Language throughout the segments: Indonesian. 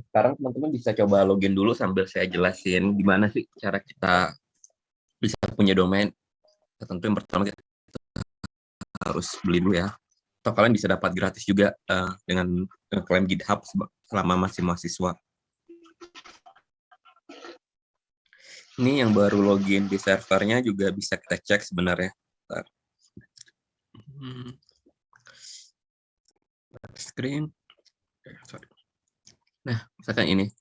Sekarang teman-teman bisa coba login dulu sambil saya jelasin gimana sih cara kita bisa punya domain. Tentu yang pertama kita harus beli dulu ya. Atau kalian bisa dapat gratis juga dengan klaim GitHub selama masih mahasiswa. Ini yang baru login di servernya juga bisa kita cek sebenarnya. Screen. Nah, misalkan ini.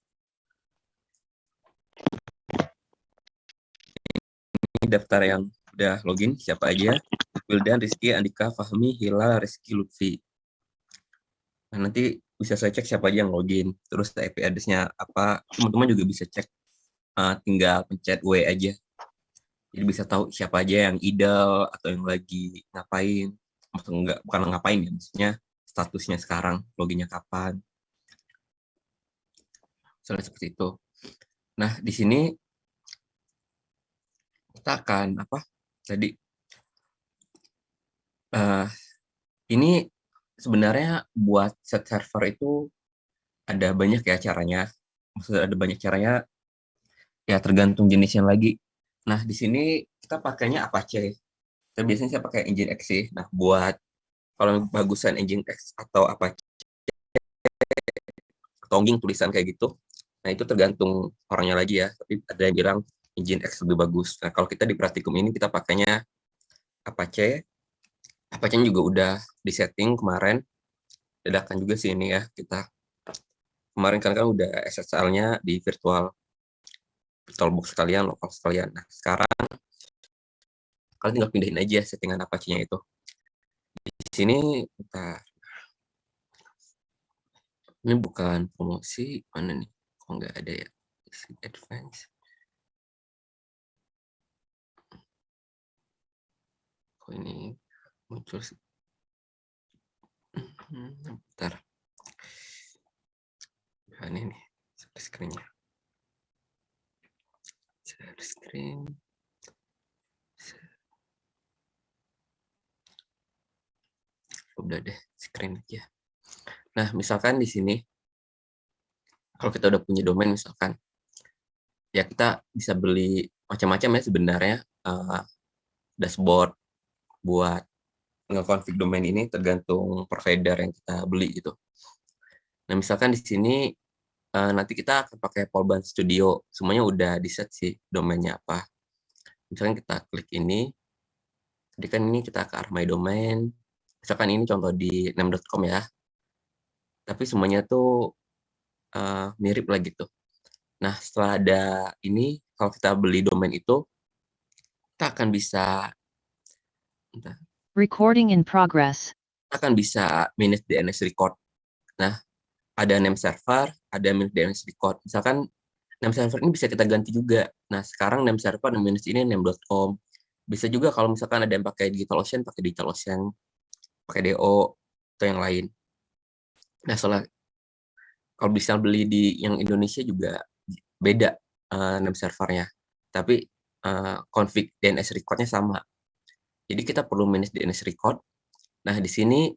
Ini daftar yang udah login, siapa aja. Wildan, Rizky, Andika, Fahmi, Hilal, Rizky, Lutfi. Nah, nanti bisa saya cek siapa aja yang login. Terus IP address-nya apa. Teman-teman juga bisa cek. Tinggal pencet W aja. Jadi bisa tahu siapa aja yang idle atau yang lagi ngapain. Maksudnya enggak, bukan ngapain ya, maksudnya statusnya sekarang, loginnya kapan. Misalnya seperti itu. Nah, di sini kita akan apa? Tadi ini sebenarnya buat set server itu ada banyak ya caranya. Maksudnya ada banyak caranya, ya tergantung jenisnya lagi. Nah, di sini kita pakainya Apache. Tapi biasanya saya pakai Nginx sih. Nah, buat kalau bagusan Nginx atau Apache, tongging tulisan kayak gitu, nah itu tergantung orangnya lagi ya. Tapi ada yang bilang Nginx lebih bagus. Nah, kalau kita di praktikum ini kita pakainya Apache. Apache juga udah disetting kemarin. Dadakan juga sih ini ya kita. Kemarin kan udah SSL-nya di VirtualBox sekalian, lokal sekalian. Nah, sekarang kalian tinggal pindahin aja settingan Apache-nya itu. Di sini, ini bukan promosi, mana nih? Kok nggak ada ya? Advance. Kok ini muncul sih? Bentar. Nah, ini nih, screen-nya. Share screen. Udah deh, screen aja. Nah, misalkan di sini, kalau kita udah punya domain misalkan, ya kita bisa beli macam-macam ya sebenarnya dashboard buat nge-config domain ini tergantung provider yang kita beli gitu. Nah, misalkan di sini nanti kita akan pakai Polban Studio. Semuanya udah di-set sih domainnya apa. Misalkan kita klik ini, jadi kan ini kita ke arah my domain. Misalkan ini contoh di name.com ya. Tapi semuanya tuh mirip lah gitu. Nah, setelah ada ini, kalau kita beli domain itu, kita akan bisa recording in progress. Kita akan bisa manage DNS record. Nah, ada name server, ada manage DNS record. Misalkan name server ini bisa kita ganti juga. Nah, sekarang name server dan manage ini name.com. Bisa juga kalau misalkan ada yang pakai DigitalOcean, pakai DigitalOcean, pakai DO, atau yang lain. Nah, soalnya kalau bisa beli di yang Indonesia juga beda name servernya. Tapi config DNS recordnya sama. Jadi kita perlu manage DNS record. Nah, di sini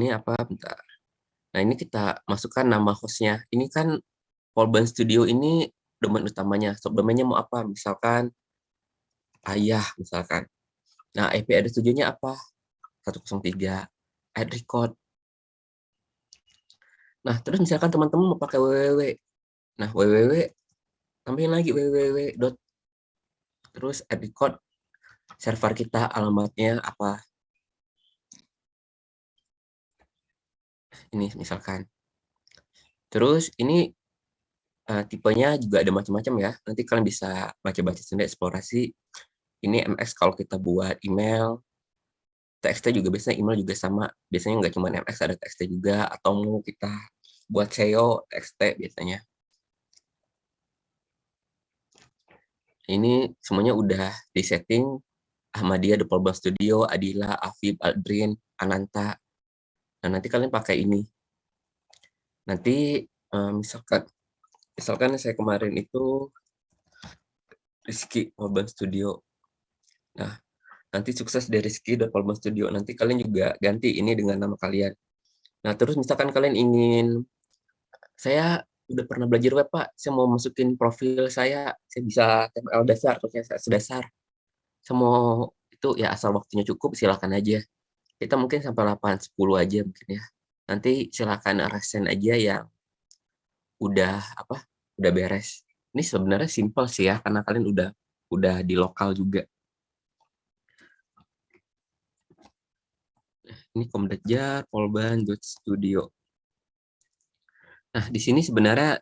apa? Bentar. Nah, ini kita masukkan nama hostnya. Ini kan Polban Studio ini domain utamanya. Subdomainnya mau apa? Misalkan ayah, misalkan. Nah, IP address tujuannya apa? 103. Add record. Nah, terus misalkan teman-teman mau pakai www. Nah, www, tambahin lagi www. Terus add record. Server kita alamatnya apa? Ini misalkan. Terus ini tipenya juga ada macam-macam ya. Nanti kalian bisa baca-baca sendiri, eksplorasi. Ini MX kalau kita buat email. TXT juga biasanya email juga sama. Biasanya nggak cuma MX, ada TXT juga. Atau mau kita buat SEO, TXT biasanya. Ini semuanya udah disetting. Ahmadiyah, The Polban Studio, Adila, Afib, Aldrin, Ananta. Nah, nanti kalian pakai ini. Nanti misalkan saya kemarin itu Rizky Polban Studio. Nah, nanti sukses dari Rizky dan Polban Studio. Nanti kalian juga ganti ini dengan nama kalian. Nah, terus misalkan kalian ingin Saya udah pernah belajar web, Pak. Saya mau masukin profil saya bisa HTML dasar atau CSS dasar. Saya mau itu ya asal waktunya cukup silakan aja. Kita mungkin sampai 8 10 aja mungkin ya. Nanti silakan resen aja yang udah apa? Udah beres. Ini sebenarnya simpel sih ya karena kalian udah di lokal juga. Ini Komdetjar, Polban, Studio. Nah, di sini sebenarnya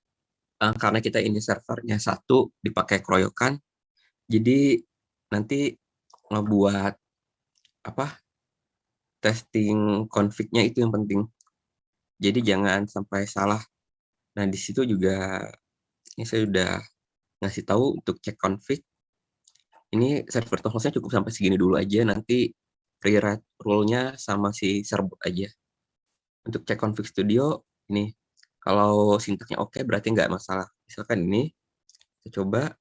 karena kita ini servernya satu dipakai keroyokan, jadi nanti ngebuat apa testing config-nya itu yang penting. Jadi jangan sampai salah. Nah, di situ juga ini saya udah ngasih tahu untuk cek config. Ini server hostnya cukup sampai segini dulu aja. Nanti rewrite rule-nya sama si server aja. Untuk cek config studio, ini kalau sintaknya oke berarti nggak masalah. Misalkan ini, kita coba.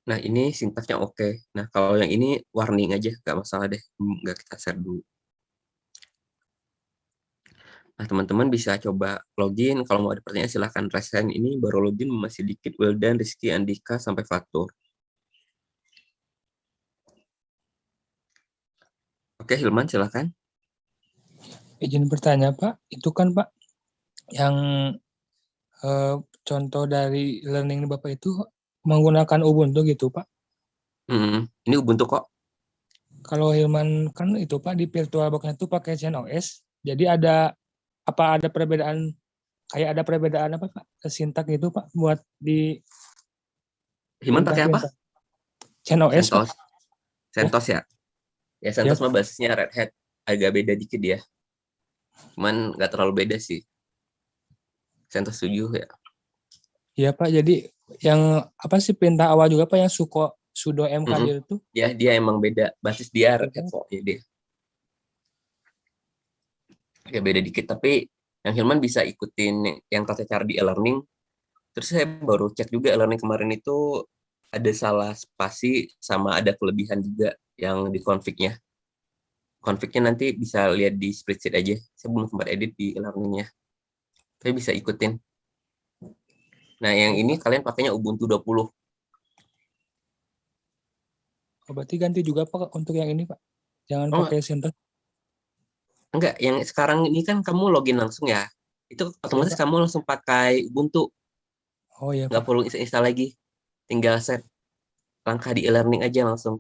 Nah, ini sintaksnya oke. Nah, kalau yang ini warning aja, nggak masalah deh. Nggak kita share dulu. Nah, teman-teman bisa coba login. Kalau mau ada pertanyaan, silahkan raise hand. Ini baru login, masih dikit. Wildan, Rizky, Andika, sampai Fatur. Oke, Hilman, silahkan. Izin bertanya, Pak. Itu kan, Pak, yang contoh dari learning Bapak itu menggunakan Ubuntu gitu, Pak. Ini Ubuntu kok. Kalau Hilman kan itu, Pak, di VirtualBox itu pakai CentOS. Jadi ada perbedaan, kayak ada perbedaan apa, Pak? Sintak gitu, Pak, buat di Hilman pakai apa? CentOS, Pak. CentOS. CentOS ya? Ya, Ya, CentOS mah basisnya Red Hat. Agak beda dikit ya. Cuman nggak terlalu beda sih. CentOS 7 ya. iya, Pak. Jadi yang apa sih perintah awal juga, Pak, yang sudo mkdir itu? Ya, dia emang beda. Basis dia Red Hat kok. Ya, dia. Ya, beda dikit. Tapi yang Hilman bisa ikutin yang tata cara di e-learning. Terus saya baru cek juga e-learning kemarin itu ada salah spasi sama ada kelebihan juga yang di config-nya. Config-nya nanti bisa lihat di spreadsheet aja. Saya belum sempat edit di e-learning-nya. Tapi bisa ikutin. Nah, yang ini kalian pakainya Ubuntu 20. Oh, berarti ganti juga, Pak, untuk yang ini, Pak. Jangan Oh, pakai CentOS. enggak. Yang sekarang ini kan kamu login langsung ya. Itu Iya, otomatis Pak. kamu langsung pakai Ubuntu. Oh, iya, Nggak Pak. perlu install lagi. Tinggal set langkah di e-learning aja langsung.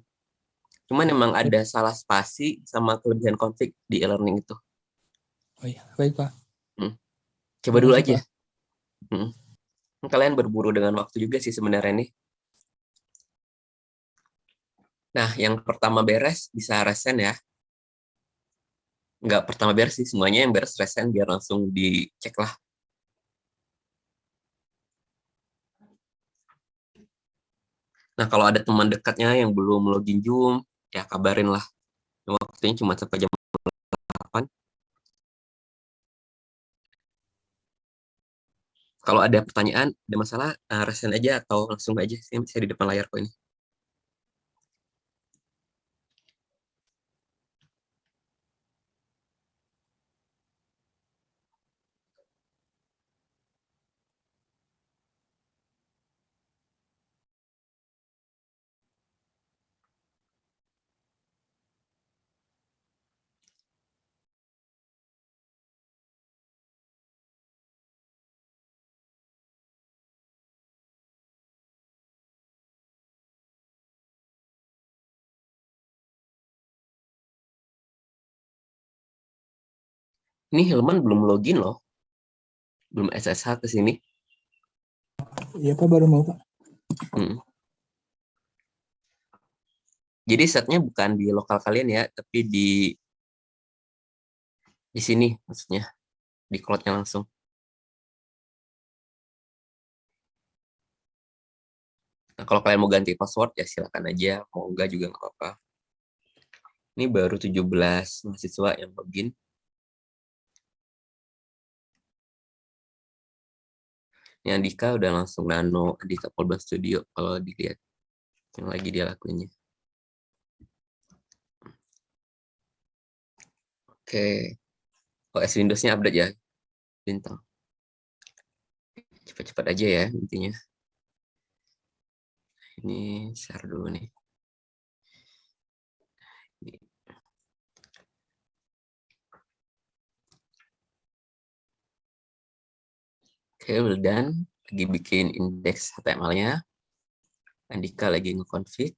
Cuman emang ada salah spasi sama kelebihan config di e-learning itu. Oh, iya. Baik, Pak. Hmm. Coba Terima dulu kasih, aja. Pak. Hmm. Kalian berburu dengan waktu juga sih sebenarnya nih. Nah, yang pertama beres bisa resen ya. Nggak pertama beres sih, semuanya yang beres resen biar langsung dicek lah. Nah, kalau ada teman dekatnya yang belum login Zoom, ya kabarin lah. Waktunya cuma sampai jam 8. Kalau ada pertanyaan, ada masalah, resen aja atau langsung aja. Saya di depan layar kok ini. Ini Hilman belum login loh. Belum SSH ke sini. Iya, Pak, baru mau, Pak. Hmm. Jadi setnya bukan di lokal kalian ya, tapi di sini maksudnya. Di cloud-nya langsung. Nah, kalau kalian mau ganti password, ya silakan aja. Mau enggak juga nggak apa-apa. Ini baru 17 mahasiswa yang login. Ini Andika udah langsung nano Andika Polban Studio kalau dilihat yang lagi dia lakuinnya. Oke. OS Windows-nya update ya. bintang. Cepat-cepat aja ya intinya. Ini share dulu nih. Oke, udah done. Lagi bikin indeks HTML-nya. Andika lagi nge-config.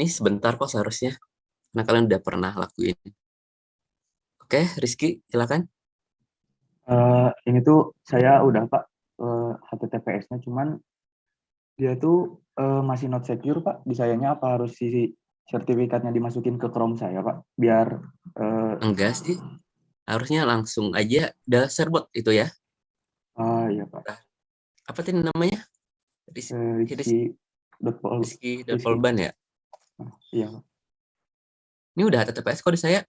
Ini sebentar kok seharusnya. Karena kalian udah pernah lakuin. Oke, Rizky, silakan. Ini tuh saya udah Pak HTTPS-nya, cuman dia tuh masih not secure Pak. Di sayanya apa harus si sertifikatnya dimasukin ke Chrome saya Pak, biar Enggak sih. Harusnya langsung aja udah serbot itu ya. iya Pak. Apa tadi namanya? Rizky Rizky. Polban ya? Iya Pak. Ini udah HTTPS kok di saya.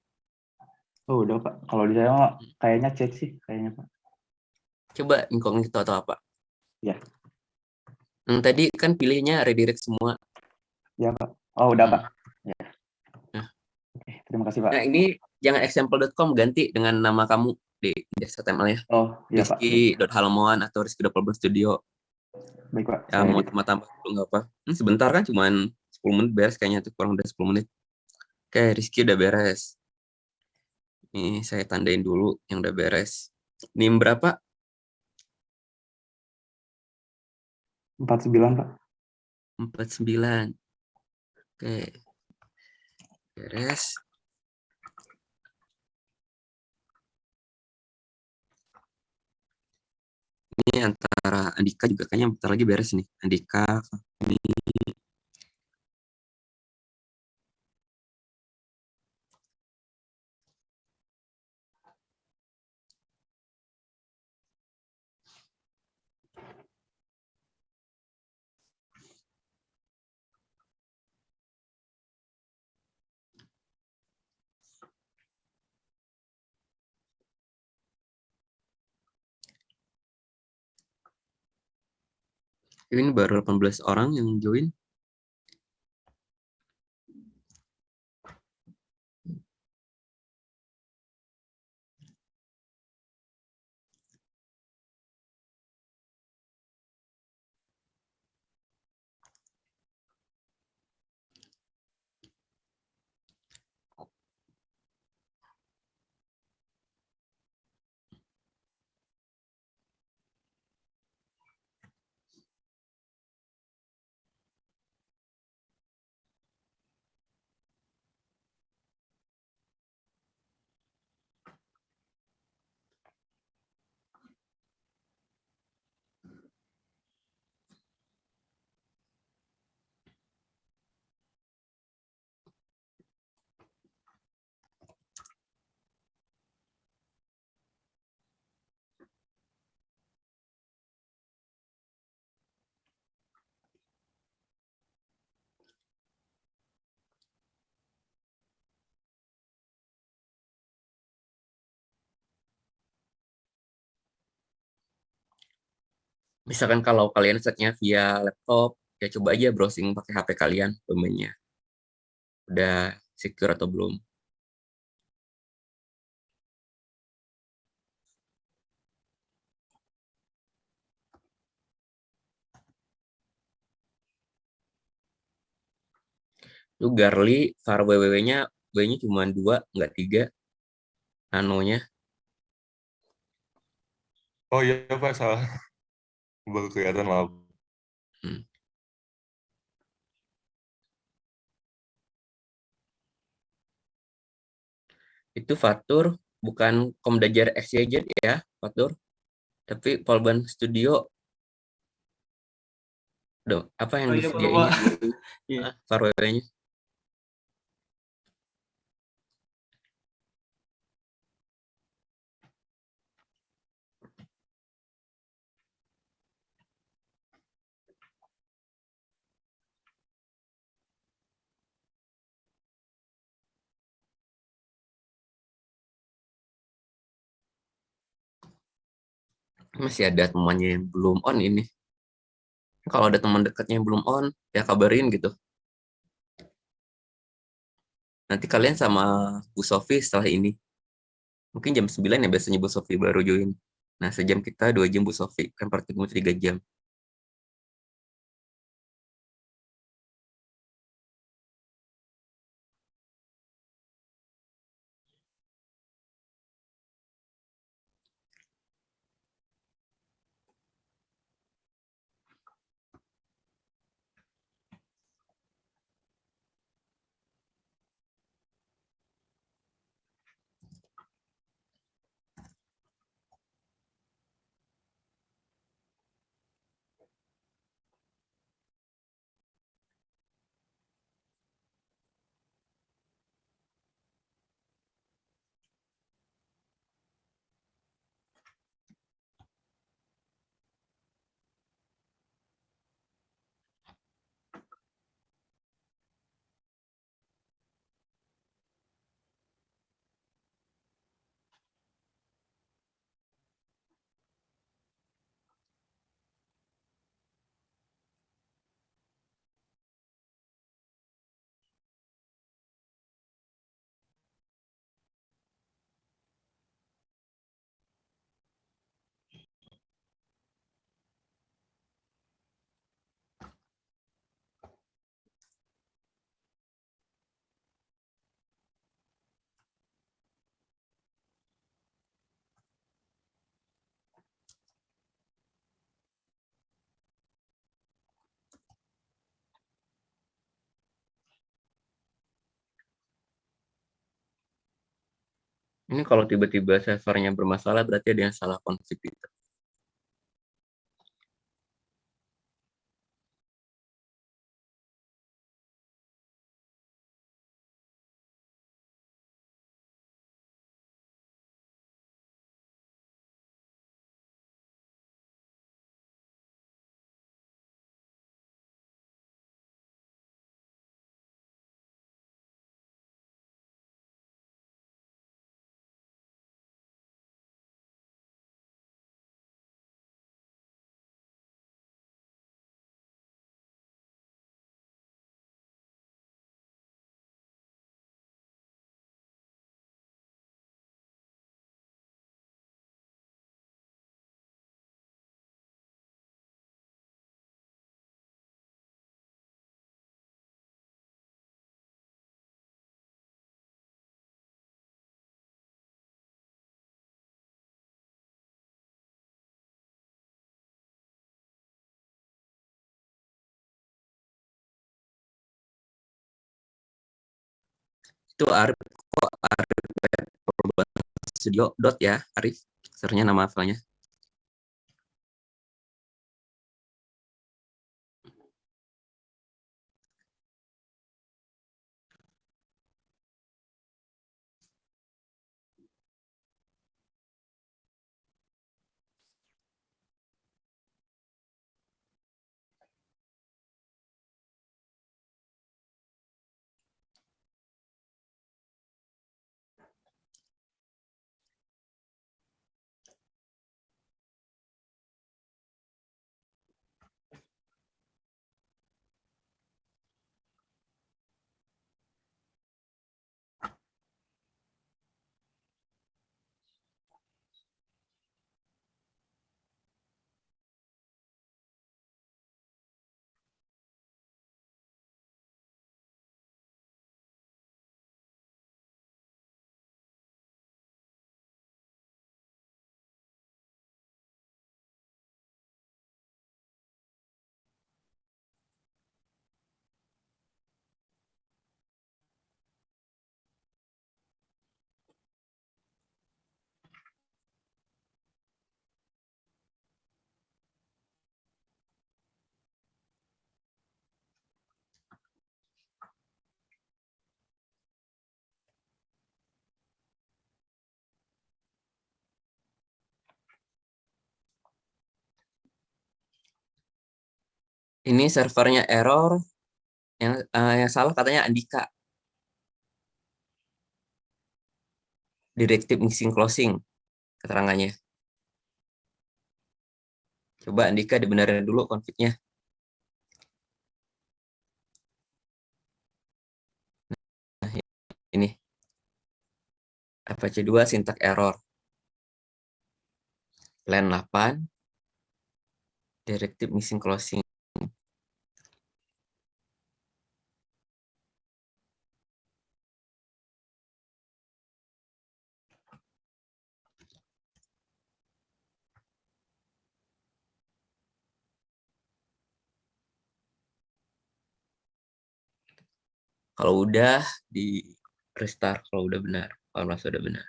Oh udah Pak. Kalau di saya mah kayaknya cek sih kayaknya Pak. Coba incognito atau apa? Ya. Tadi kan pilihnya redirect semua. Ya Pak. Oh udah Pak. Ya. Nah. Oke, terima kasih Pak. Nah ini jangan example.com, ganti dengan nama kamu di indeks HTML ya. Oh iya Pak. Rizky.Halamuan atau Rizky.Polban Studio. Baik Pak. Ya mau tambah-tambah dulu nggak apa. Sebentar kan cuman 10 menit beres kayaknya tuh, kurang dari 10 menit. Oke, Rizky udah beres. Ini saya tandain dulu yang udah beres. NIM berapa? 49 Pak. 49. Oke. Beres. Ini antara Andika juga kayaknya bentar lagi beres nih. Andika, ini. Ini baru 18 orang yang join. Misalkan kalau kalian setnya via laptop, ya coba aja browsing pakai HP kalian domainnya. Udah secure atau belum. Itu Garli, var www-nya, W-nya cuma 2, nggak 3. Nanonya. Oh iya Pak, salah. Baru kelihatan lah. Hmm. Itu Fatur, bukan Komdajar XYZ ya, Fatur. Tapi Polban Studio. Duh, apa yang disediain? Var www-nya. Masih ada temannya yang belum on ini. Kalau ada teman dekatnya yang belum on, ya kabarin gitu. Nanti kalian sama Bu Sofi setelah ini Mungkin jam 9 ya biasanya Bu Sofi baru join. Nah, sejam kita 2 jam Bu Sofi. Kan praktikum 3 jam. Ini kalau tiba-tiba servernya bermasalah berarti ada yang salah konfig gitu. Itu Arif kok Arif Studio dot ya, Arif. Sernya nama filenya. Ini servernya error, yang salah katanya Andika. Directive mixing closing keterangannya. Coba Andika dibenerin dulu konfignya. Ini. FPC2 syntax error. Line 8, directive missing closing. Kalau udah di restart, kalau udah benar, kalau merasa udah benar.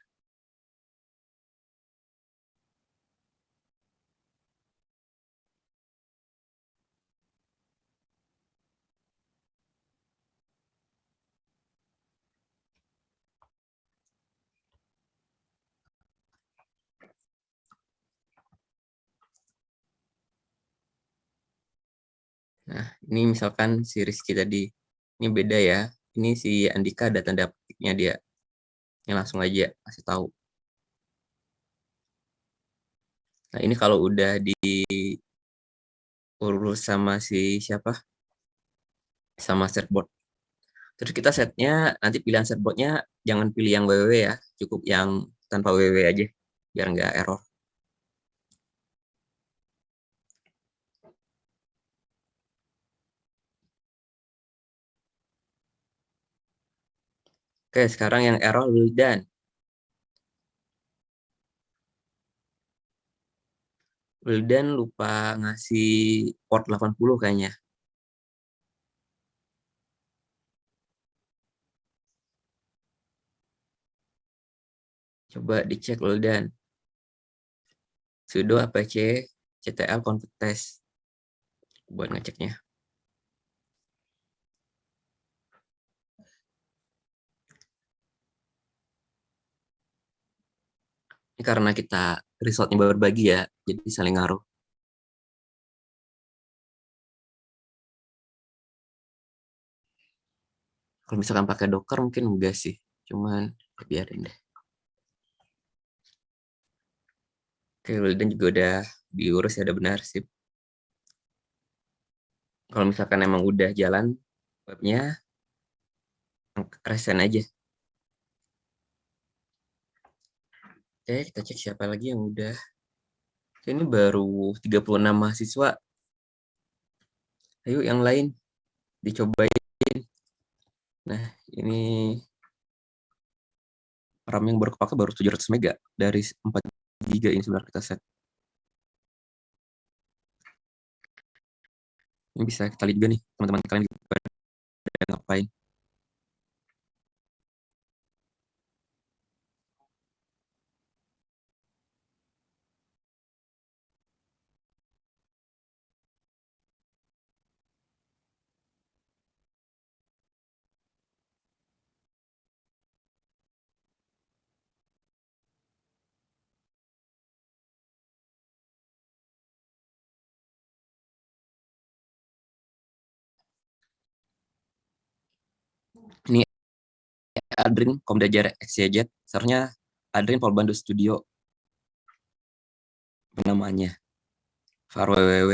Nah, ini misalkan si Rizky tadi, ini beda ya. Ini si Andika ada tanda petiknya dia. Ini langsung aja kasih tahu. Nah, ini kalau udah diurus sama si siapa? Sama setboard. Terus kita setnya, nanti pilihan setboardnya jangan pilih yang www ya. Cukup yang tanpa www aja, biar nggak error. Oke, sekarang yang error Wildan. Wildan lupa ngasih port 80 kayaknya. Coba dicek Wildan. Sudo apac ctl config test buat ngeceknya. Ini karena kita resultnya berbagi ya, jadi saling ngaruh. Kalau misalkan pakai Docker mungkin enggak sih, cuman biarin deh. Oke, Wildan juga udah diurus ya, udah benar sih. Kalau misalkan emang udah jalan webnya, resign aja. Oke, kita cek siapa lagi yang udah. Ini baru 36 mahasiswa. Ayo yang lain dicobain. Nah, ini RAM yang baru kepake baru 700 MB dari 4 GB ini sebenarnya kita set. Ini bisa kita lihat juga nih, teman-teman kalian pada ngapain. Ini Adrin Komdajar XYZ, seharusnya Adrin Polbando Studio namanya. Var www.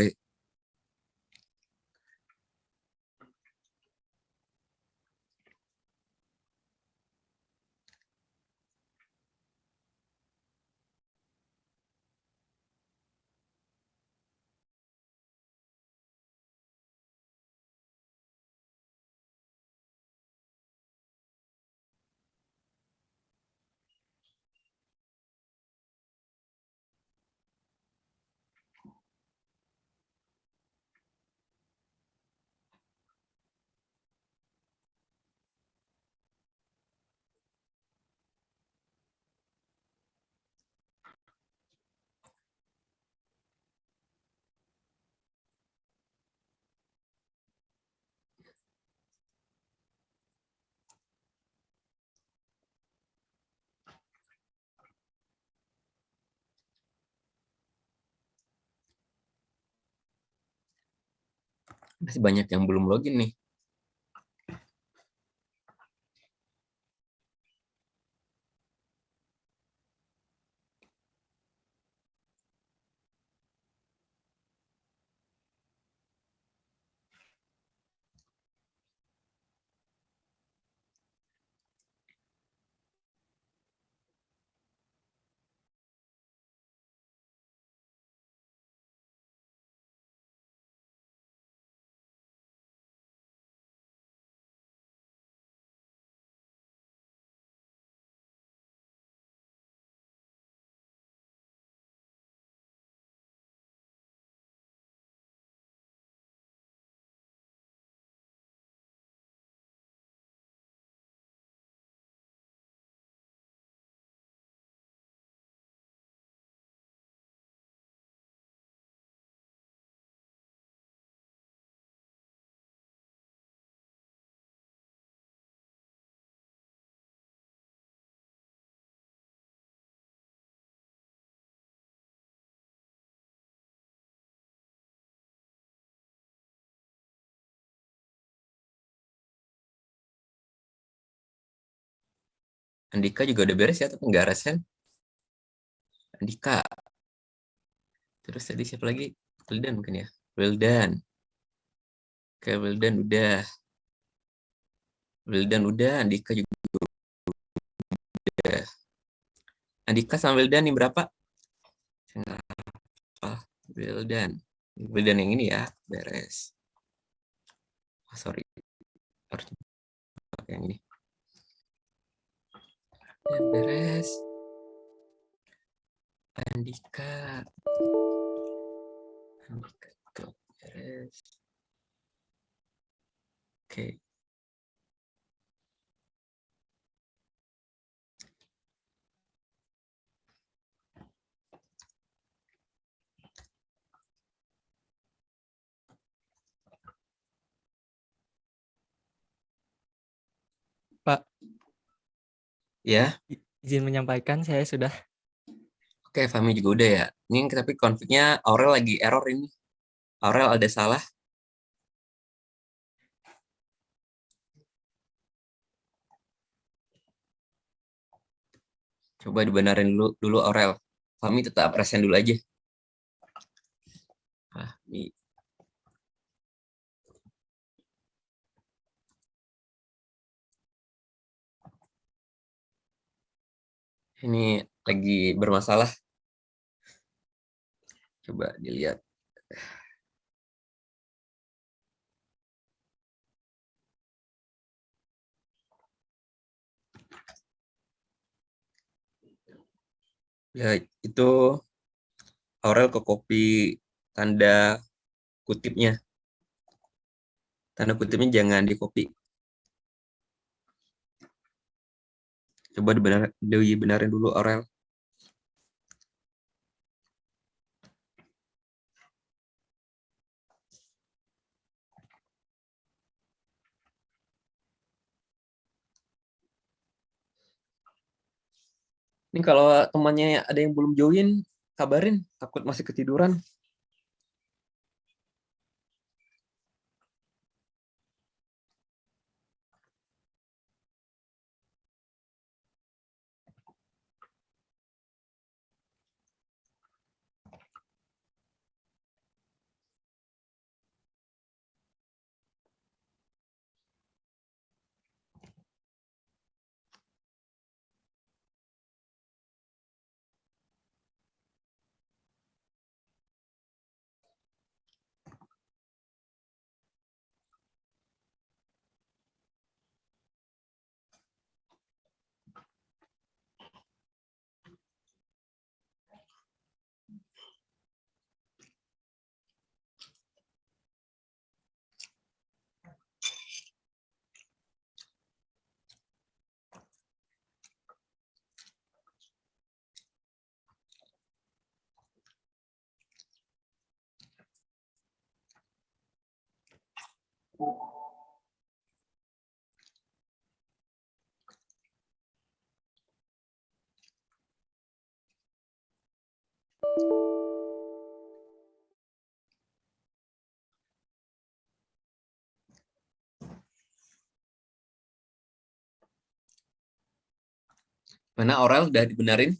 Masih banyak yang belum login nih. Andika juga udah beres ya, tapi nggak resen. Andika. Terus tadi siapa lagi? Wildan mungkin ya. Wildan. Oke, Wildan udah. Wildan udah. Andika juga udah. Andika sama Wildan nih berapa? Wildan. Wildan yang ini ya. Beres. Oh, sorry. Harus pakai yang ini. Dan beres. Andika. Andika tuh beres. Oke. Pak, Ya. izin menyampaikan saya sudah. Oke, Fahmi juga udah ya. Ini tapi konfliknya Aurel lagi error ini. Aurel ada salah. Coba dibenerin dulu Aurel. Fahmi tetap present dulu aja. Fahmi. Ini lagi bermasalah. Coba dilihat. Ya, itu Aurel ke copy tanda kutipnya. Tanda kutipnya jangan di copy. Coba dibenerin dulu Aurel. Ini kalau temannya ada yang belum join, kabarin. Takut masih ketiduran. Mana Aurel udah dibenerin?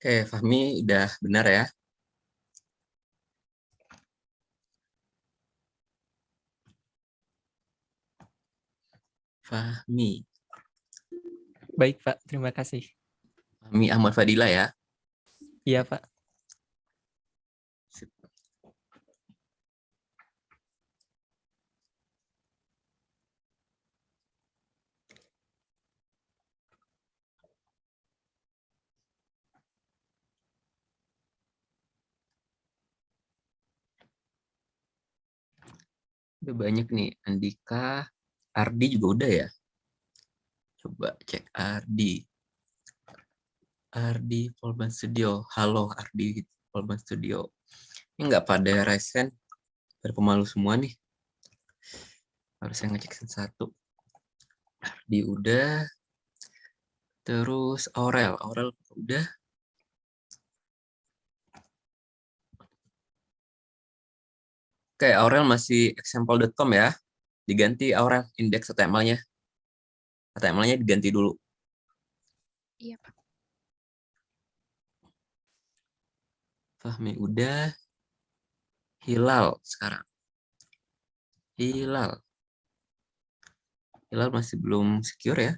Oke, Fahmi udah benar ya. Fahmi. Baik, Pak. Terima kasih. Fahmi Ahmad Fadila ya. Iya, Pak. Sip. Udah banyak nih. Andika, Ardi juga udah ya. Coba cek Ardi. Ardi Polban Studio. Halo Ardi Polban Studio. Ini nggak pada resen. Pada pemalu semua nih. Harus saya ngecek satu. Ardi udah. Terus Aurel. Aurel udah. Oke, Aurel masih example.com ya. Diganti Aurel indeks HTML-nya. HTML-nya diganti dulu. Iya, Pak. Fahmi udah. Hilal sekarang. Hilal. Hilal masih belum secure ya.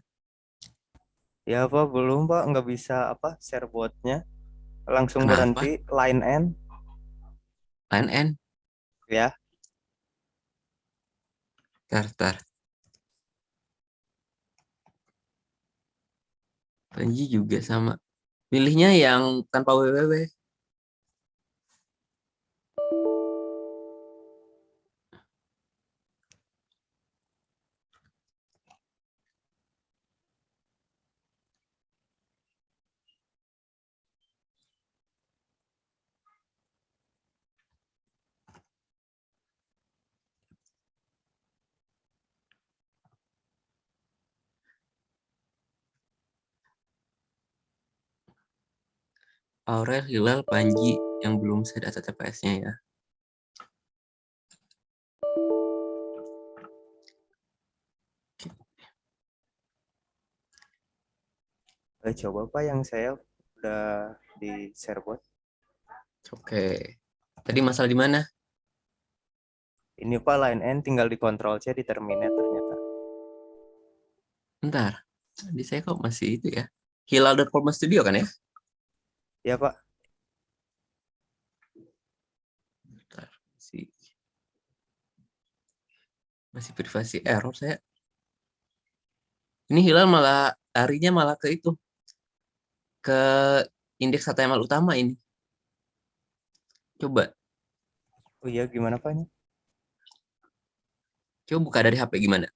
Ya Pak, belum Pak, nggak bisa share botnya. Langsung Kenapa? berhenti, line end. Line N. Ya, Tar. Panji juga sama. Pilihnya yang tanpa www. Aurel, Hilal, Panji yang belum set data TPS-nya ya. coba Pak yang saya udah di share bot. Oke. Tadi masalah di mana? Ini Pak line end tinggal di control C di terminate ternyata. Bentar. Di saya kok masih itu ya. Hilal.Polban Studio kan ya? Ya Pak, Bentar. Masih privasi error saya. Ini Hilal malah larinya malah ke itu. Ke indeks HTML utama ini. Coba. oh iya gimana Pak? Coba buka dari HP gimana?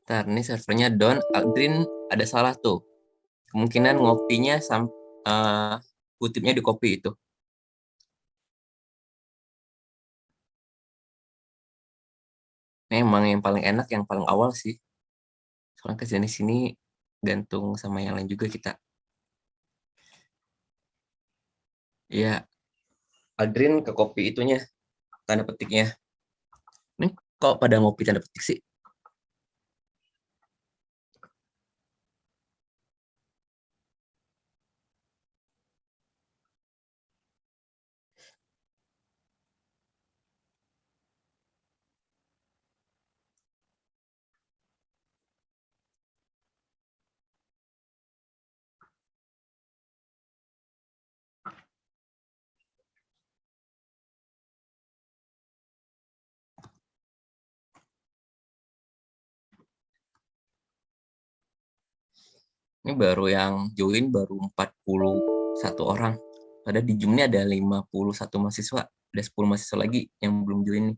Ntar, ini servernya down. Aldrin ada salah tuh. Kemungkinan ngopinya kutipnya di copy itu. Ini emang yang paling enak, yang paling awal sih. Soalnya kesini sini gantung sama yang lain juga kita. Ya, Aldrin ke copy itunya, tanda petiknya. Ini kok pada ngopi tanda petik sih? Ini baru yang join baru 41 orang. Padahal di Zoom ini ada 51 mahasiswa. Ada 10 mahasiswa lagi yang belum join nih.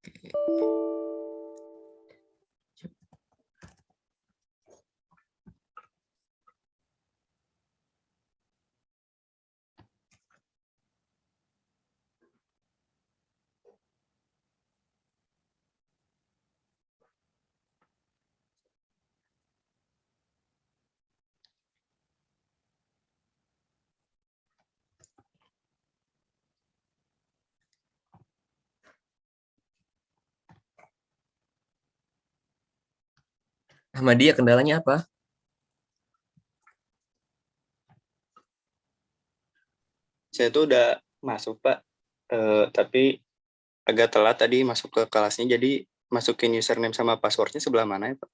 Oke. Ahmadiyah kendalanya apa? Saya tuh udah masuk Pak, tapi agak telat tadi masuk ke kelasnya, jadi masukin username sama passwordnya sebelah mana ya Pak?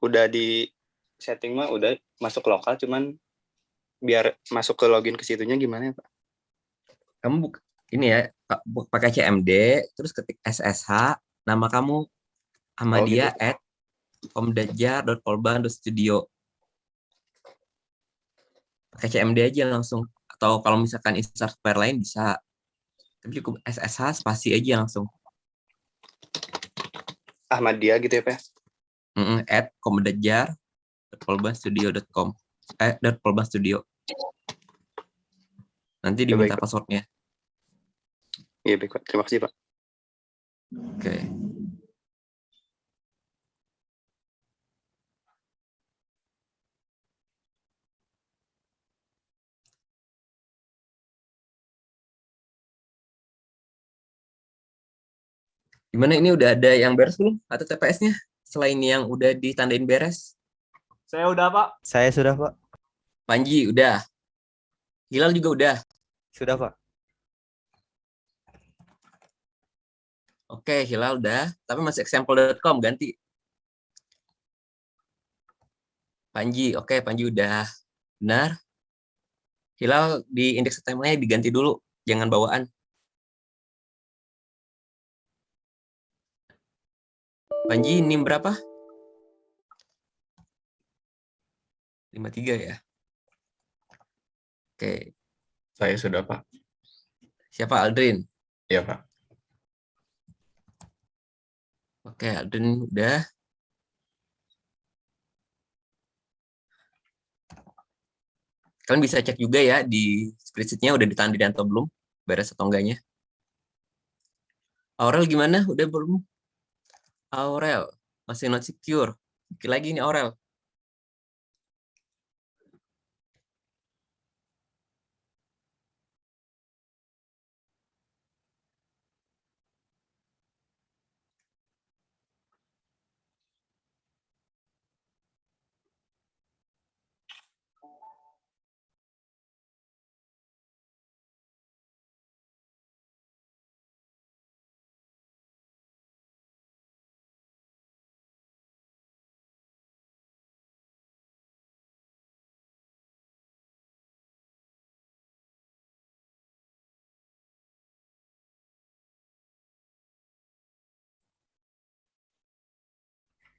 Udah di setting mah udah masuk lokal, cuman biar masuk ke login ke situnya gimana ya Pak? Kamu ini ya, pakai CMD, terus ketik SSH, nama kamu Ahmadiyah gitu. @komdajar.polban.studio. Pakai CMD aja langsung. Atau kalau misalkan install software lain bisa. Tapi cukup SSH spasi aja langsung. Ahmadiyah gitu ya Pak? @komdajar.polbanstudio.com .polbanstudio. Nanti Ya, diminta baik, Pak. passwordnya. Iya baik Pak, terima kasih Pak. Oke. Gimana ini udah ada yang beres belum? Atau TPS-nya? Selain yang udah ditandain beres? Saya udah, Pak. Saya sudah, Pak. Panji udah. Hilal juga udah. Sudah, Pak. Oke, Hilal udah. Tapi masih example.com ganti. Panji, oke Panji udah. Benar. Hilal di indeks HTML-nya diganti dulu. Jangan bawaan. Panji, NIM berapa? 53 ya? Oke. Saya sudah, Pak. Siapa Aldrin? Iya, Pak. Oke, Aldrin udah. Kalian bisa cek juga ya di spreadsheet-nya udah ditandain atau belum, beres atau enggaknya. Aurel gimana? Udah belum? Aurel masih not secure. Oke lagi nih Aurel.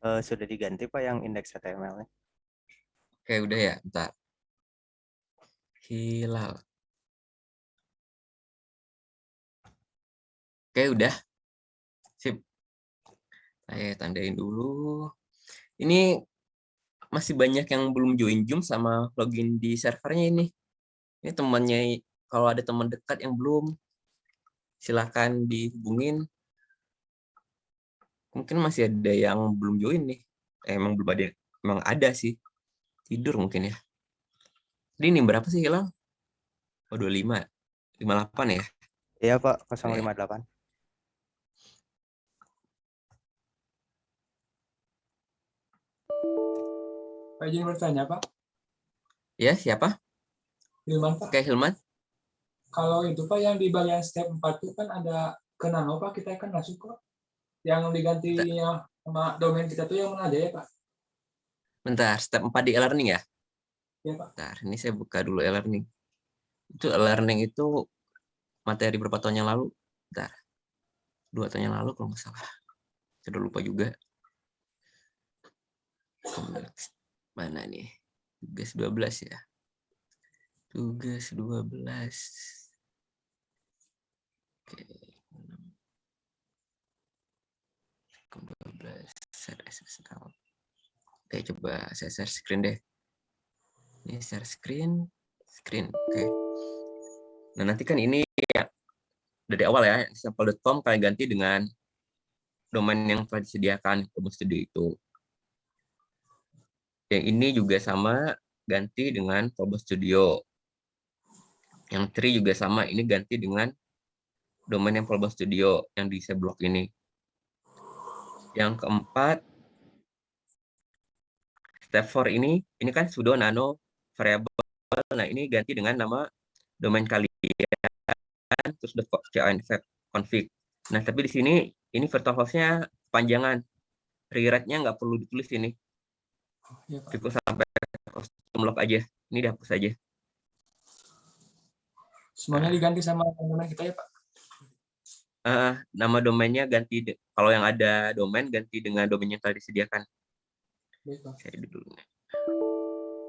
Sudah diganti, Pak, yang indeks HTML-nya. Oke udah ya, bentar. Hilal. Oke udah. Sip. Saya tandain dulu. Ini masih banyak yang belum join Zoom sama login di servernya ini. Ini temannya, kalau ada teman dekat yang belum, silakan dihubungin. Mungkin masih ada yang belum join nih. Emang belum ada, emang ada sih. Tidur mungkin ya. Jadi ini berapa sih Hilal? Oh 25, 58 ya? Iya, Pak, 058. Pak izin bertanya Pak, Ya, siapa? Hilman Pak. Oke, Hilman. Kalau itu Pak yang di bagian step 4 itu kan ada Kenano Pak, kita kan masuk kok. Yang digantinya sama domain kita tuh yang mana aja ya Pak? Bentar, step 4 di e-learning ya? Ya Pak. Bentar, ini saya buka dulu e-learning. Itu e-learning itu materi berapa tahun yang lalu? Bentar. 2 tahun yang lalu kalau nggak salah. Saya udah lupa juga. Mana nih? Tugas 12 ya. Tugas 12. Oke. 12 share SSL. Oke, coba saya share screen deh. Ini share screen. Oke. Nah, nanti kan ini ya dari awal ya, example.com kalian ganti dengan domain yang telah disediakan Cobalt Studio itu. Yang ini juga sama, ganti dengan Cobalt Studio. Yang tree juga sama, ini ganti dengan domain yang Cobalt Studio yang di blok ini. Yang keempat, step 4 ini kan sudo nano variable. Nah, ini ganti dengan nama domain kalian, terus config. Nah, tapi di sini ini virtual host-nya panjangan. Rewrite-nya nggak perlu ditulis ini. Cukup sampai custom log aja. Ini dihapus aja. Semuanya diganti sama domain kita ya Pak? Nama domainnya ganti. Kalau yang ada domain ganti dengan domain yang telah disediakan. Baik, Pak. Saya dulu.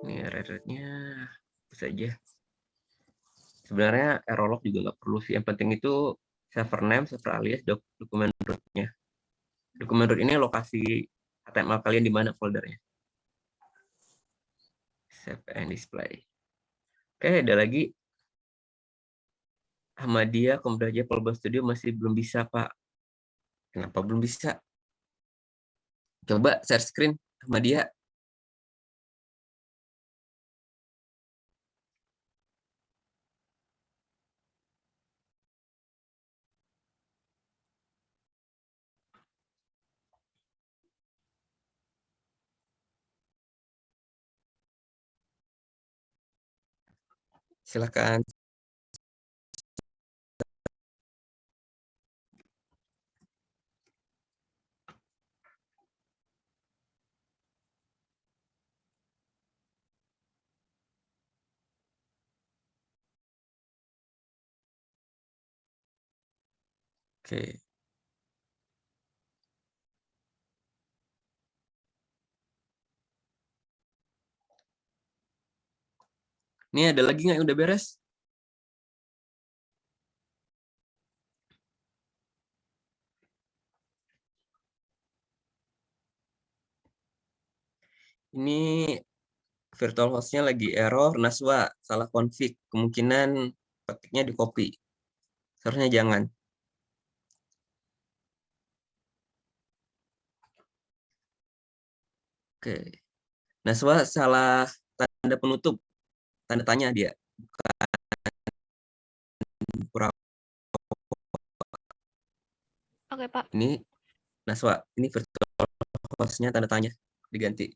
Ini error-nya hapus aja. Sebenarnya error log juga nggak perlu sih. Yang penting itu server name, server alias, dokumen root-nya. Dokumen root ini lokasi HTML kalian di mana foldernya. Save and display. Oke, ada lagi. Ahmadiyah Komputer Cobalt Studio masih belum bisa, Pak. Kenapa belum bisa? Coba share screen, Ahmadiyah. Silakan. Oke. Ini ada lagi nggak yang udah beres? Ini virtual host-nya lagi error, Naswa, salah config. Kemungkinan petiknya di copy. Seharusnya jangan. Oke. Naswa salah tanda penutup. Tanda tanya dia. Kurang. Oke, Pak. Ini Naswa, ini virtual host-nya tanda tanya. Diganti.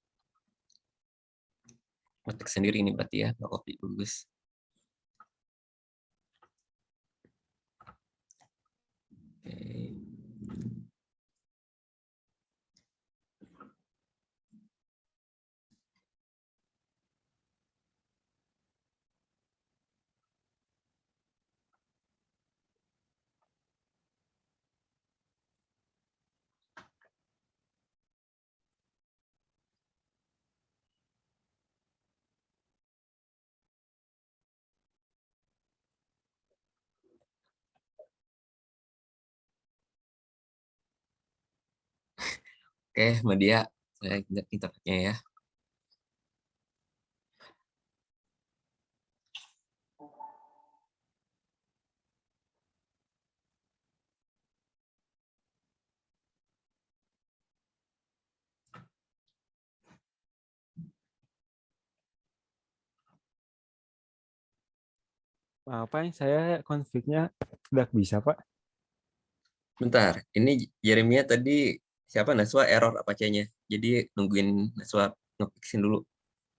Ngetik sendiri ini berarti ya, nggak copy bagus. Oke. Oke, media saya lihat internetnya ya. Apa yang saya config-nya udah bisa, Pak? Bentar, ini Jeremia tadi siapa Naswa error apa C-nya? Jadi nungguin Naswa ngefixin dulu.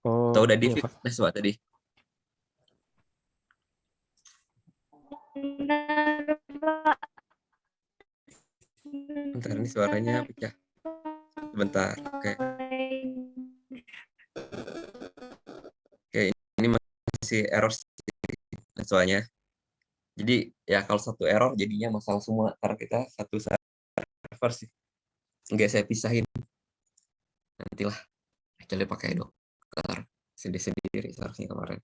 Oh, Atau udah di iya, fix Pak. Naswa tadi? Benar, Pak. Bentar, ini suaranya pecah. Sebentar, oke. Oke, ini masih error Naswanya. Jadi ya kalau satu error jadinya masalah semua. Karena kita satu server sih. Nggak saya pisahin. Nantilah actually pakai Docker sendiri seharusnya kemarin.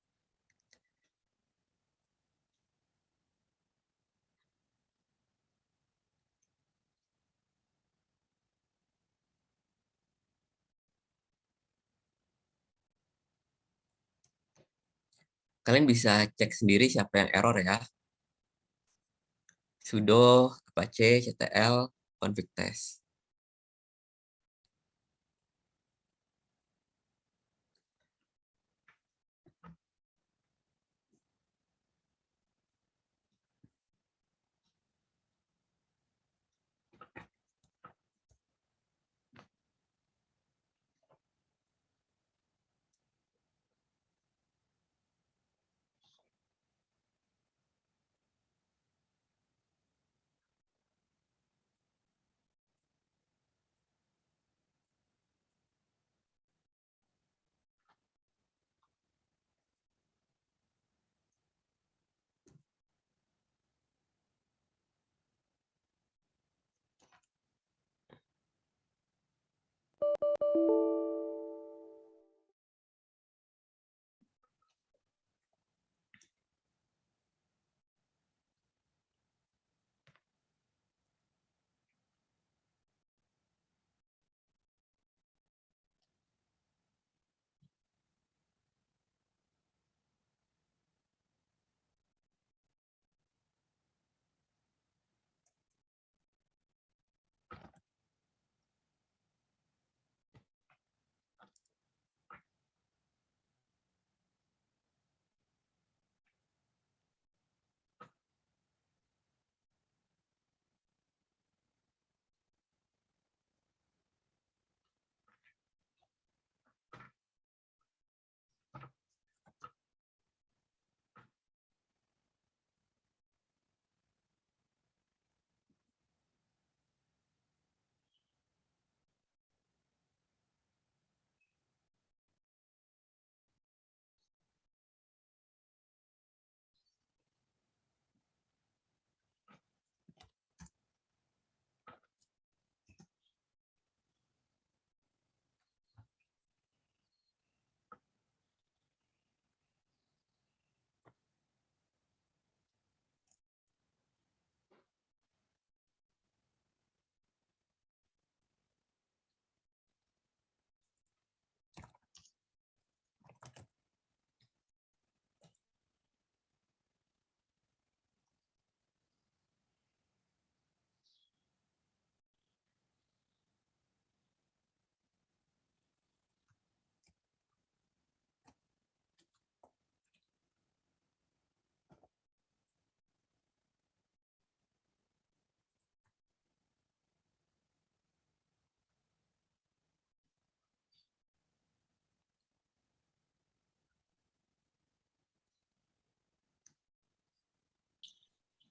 Kalian bisa cek sendiri siapa yang error ya. Sudo apache ctl config test.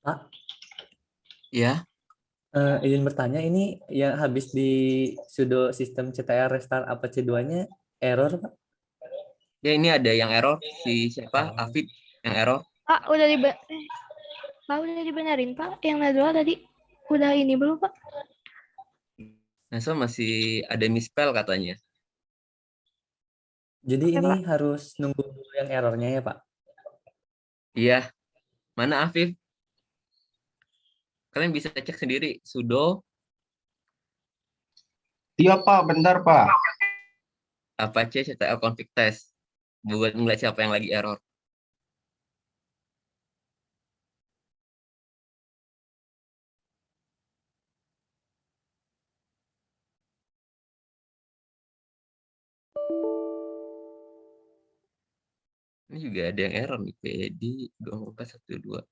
Pak, Ya, izin bertanya, ini yang habis di sudo sistem CTR restart Apache 2-nya error, Pak? ya ini ada yang error si siapa? Oh. Afid yang error. Pak, Pak udah dibenerin, Pak. Yang Najwa tadi udah ini belum, Pak? Nah, so masih ada misspell katanya. Jadi Oke, ini Pak. harus nunggu dulu yang errornya ya, Pak? Iya, mana Afif? Kalian bisa cek sendiri sudo Iya Pak, bentar Pak. apache ctl config test buat ngeliat siapa yang lagi error. Ini juga ada yang error nih, PD 2412.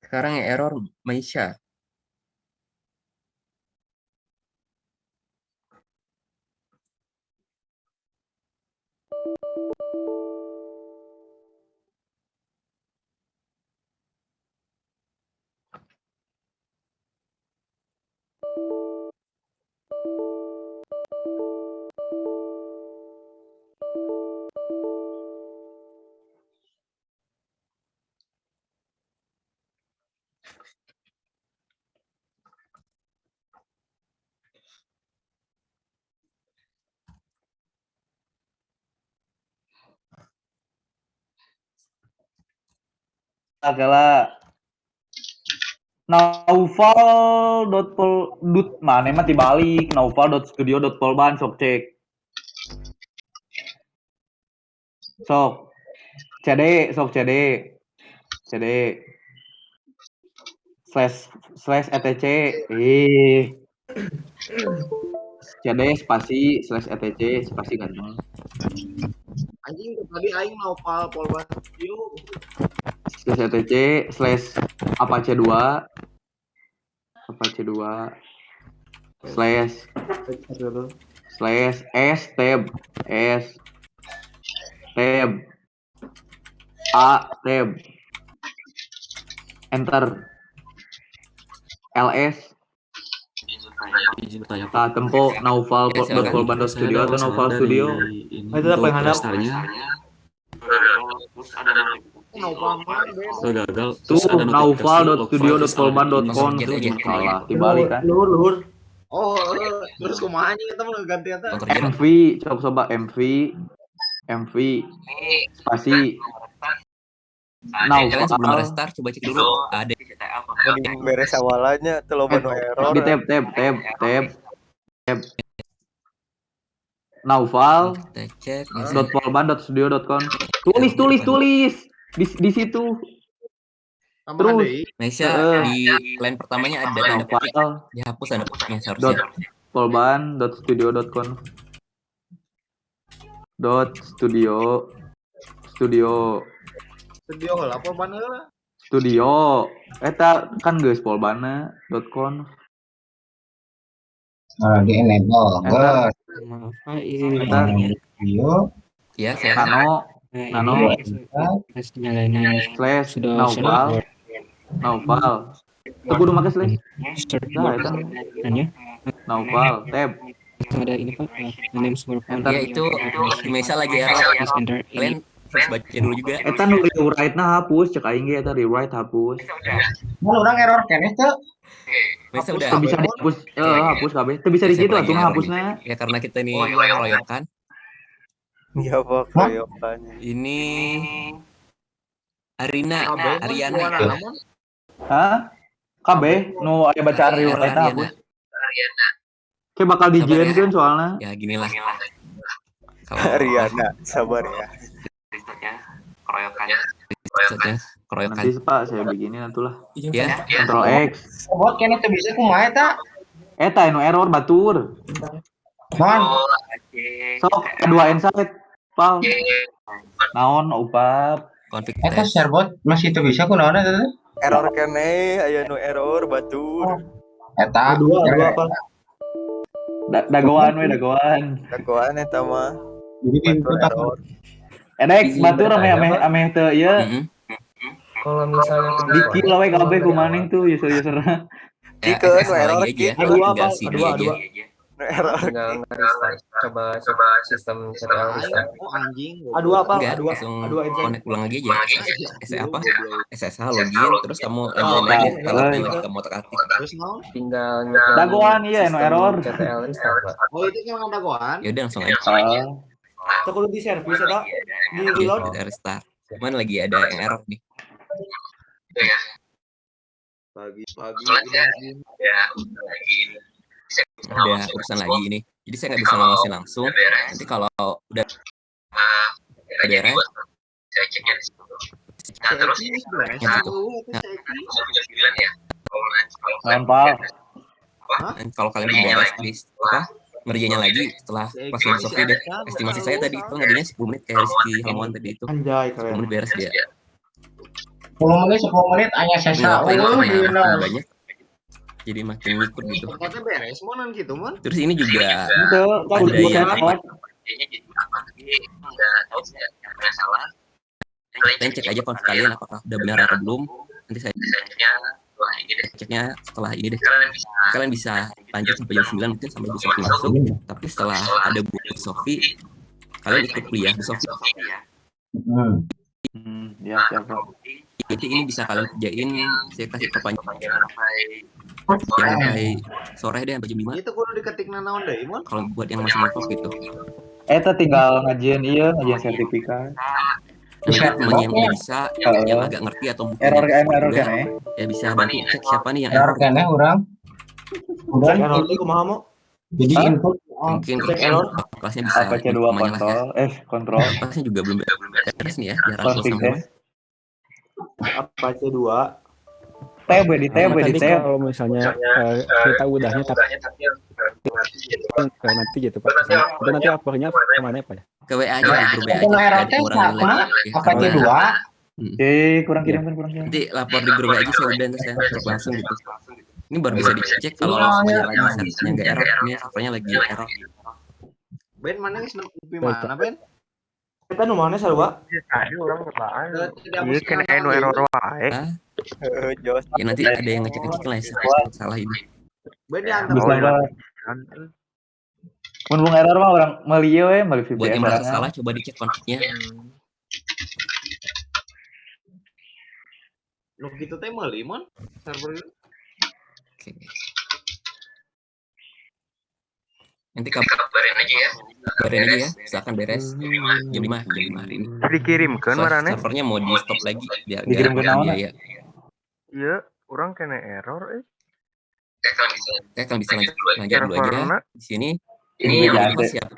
Sekarang yang error Maisha. Agak naufal.poldut mana mah dibalik naufal.studio.polban sok cek sok cd slash etc cd spasi slash etc spasi kan Anjing tadi aing naufal polban studio. slash etc slash apache 2 slash s tab a tab enter ls tak tempo naufal.polban.studio atau naufal studio itu apa yang handap? Gagal. tuh naufal.studio.polban.com salah dibalik kan Luhur. Oh, terus kumaha anjing eta mah ganti eta. mv coba mv spasi Kalian sebelum naufal restart coba cek dulu ada Mending beres awalannya tuh loba nu error. di tab naufal kita cek .polban.studio.com tulis di situ terus Maisha di line pertamanya ada tanda petik dihapus tanda petiknya seharusnya. .polban.studio.com Studio heula polban heula. studio eta kan geus polbana.com Di enable. eta Maaf, eta Studio. Ya, saya nano slash sudah naufal itu kudu make slash nah eta naufal tab ada ini Pak, name semua enter ya itu di Maisha lagi error. enter Kalian harus baca dulu juga. eta nu rewrite na hapus cek aing ge eta rewrite hapus Mun urang error keneh teh. Maisha udah teu bisa dihapus hapus kabeh teu bisa di situ atuh hapusna ya karena kita nih keroyokan. Iya Pak, keroyokan. Ini Ariana. hah kabeh nu aya bacaan rewrite na hapus ke bakal dijieunkeun soalna Ya ginilah. Riana, sabar ya. Keroyokan. nanti Pak saya begini atulah Ya. Ctrl X Bot keneh teh bisa kumaha eta? eta nu error batur Man. sok kedua insight pal naon upap Config Eta test. sharebot masih teu bisa kunaon eta teh? Error kene, aya nu error batur. Eta Dua apa? dagoan Dagoan eta mah. Jadi Batur input apa? error. edek batur ame teu ieu Kalau misalnya diki lah we kabeh ku maneh tuh user-userna Dikeun nu error lagi aja. kieu. Dua apa? Tinggal CD Dua. aja. Nu error. Tinggal restart. Coba sistem CTL restart. Anjing. A2 apa? Enggak, A2 langsung A2 insight. connect ulang lagi aja. SSH login terus kamu lanjutin lagi kalau pilih kamu otak-atik. Terus naon? Tinggal dagoan iya nu error CTL restart, Pak. Oh itu yang ada goan. Ya udah langsung aja. Kita kudu di service eta di reload. Kita restart. Cuman lagi ada yang error nih. Pagi-pagi. Ada urusan lagi ini. Jadi saya nggak bisa ngawasin langsung. Nanti kalau udah beres, Nah, terus Lampal. dan kalau kalian udah beres di ngerjainnya lagi setelah pas Sofi deh. Estimasi saya tadi itu ngerjainnya 10 menit kayak Rizky Halmuan tadi itu. Anjay 10 menit beres dia. 10 menit 10 menit hanya Nggak sesa apa ini karena makin dina. banyak jadi makin ngikut gitu. Kata beres monan gitu mon. Terus ini juga Itu kan ada buat yang apa? kalian cek aja konfig kalian apakah udah benar atau belum. Nanti saya ceknya setelah ini deh. Kalian bisa lanjut sampai jam 9 mungkin sampai Bu Sofi masuk. Tapi setelah ada Bu Sofi, kalian ikut kuliah Bu Sofi. Ya, siap, Pak. Jadi ini bisa kalian kerjain, saya kasih perpanjangan sampai sore deh sampai jam 5. Itu kudu diketik nanaon deui mon. Kalau buat yang masih ngepost gitu. Eta tinggal ngajian sertifikat. Nah, bagi temannya yang udah bisa, yang agak ngerti atau mungkin Error yang kan juga, ya? ya bisa bantu cek siapa nih yang Error error. kene urang. Cek error itu kumaha mau? Jadi input Mungkin Cek error. kelasnya bisa APC 2 namanya lah ya. kontrol. Kelasnya juga belum beres nih ya, jarang Config semua. teh. Apa C2? TB di TB Sama di tadi TB. kalau misalnya kita udahnya tapi nanti gitu Pak. Itu nanti apornya kemana Pak ya? Ke WA aja di grup WA Itu aja. error Jadi teh kurang nilai. sama Ya, apa karena C2? Kurang kirimkan. nanti lapor di grup WA aja saya udah nanti saya cek langsung gitu. Ini baru bisa dicek kalau semuanya lagi servernya nggak error. Ini servernya lagi error. Ben mana geus nepi mana Ben? Kita nu mana sarua? Tadi orang ngebaan. Tidak Iya kena anu error wae. Ah, Jos. ya nanti ada yang ngecek lah ya salah ini. Ben diantar Bisa iya. Mun bung error mah orang meuli we, meuli Buat yang VPS merasa salah coba dicek konfignya. nu kitu teh meuli mon server ieu. Oke. Nanti kabarin aja ya. Silakan beres jam 5 hari ini. Dikirimkeun marane? Servernya mau di stop lagi biar Dikirimkeun nggak naon, biaya. Iya, orang kena error Oke, kalian bisa lanjut dulu aja serverna. di sini. Ini Ini jante. siapa?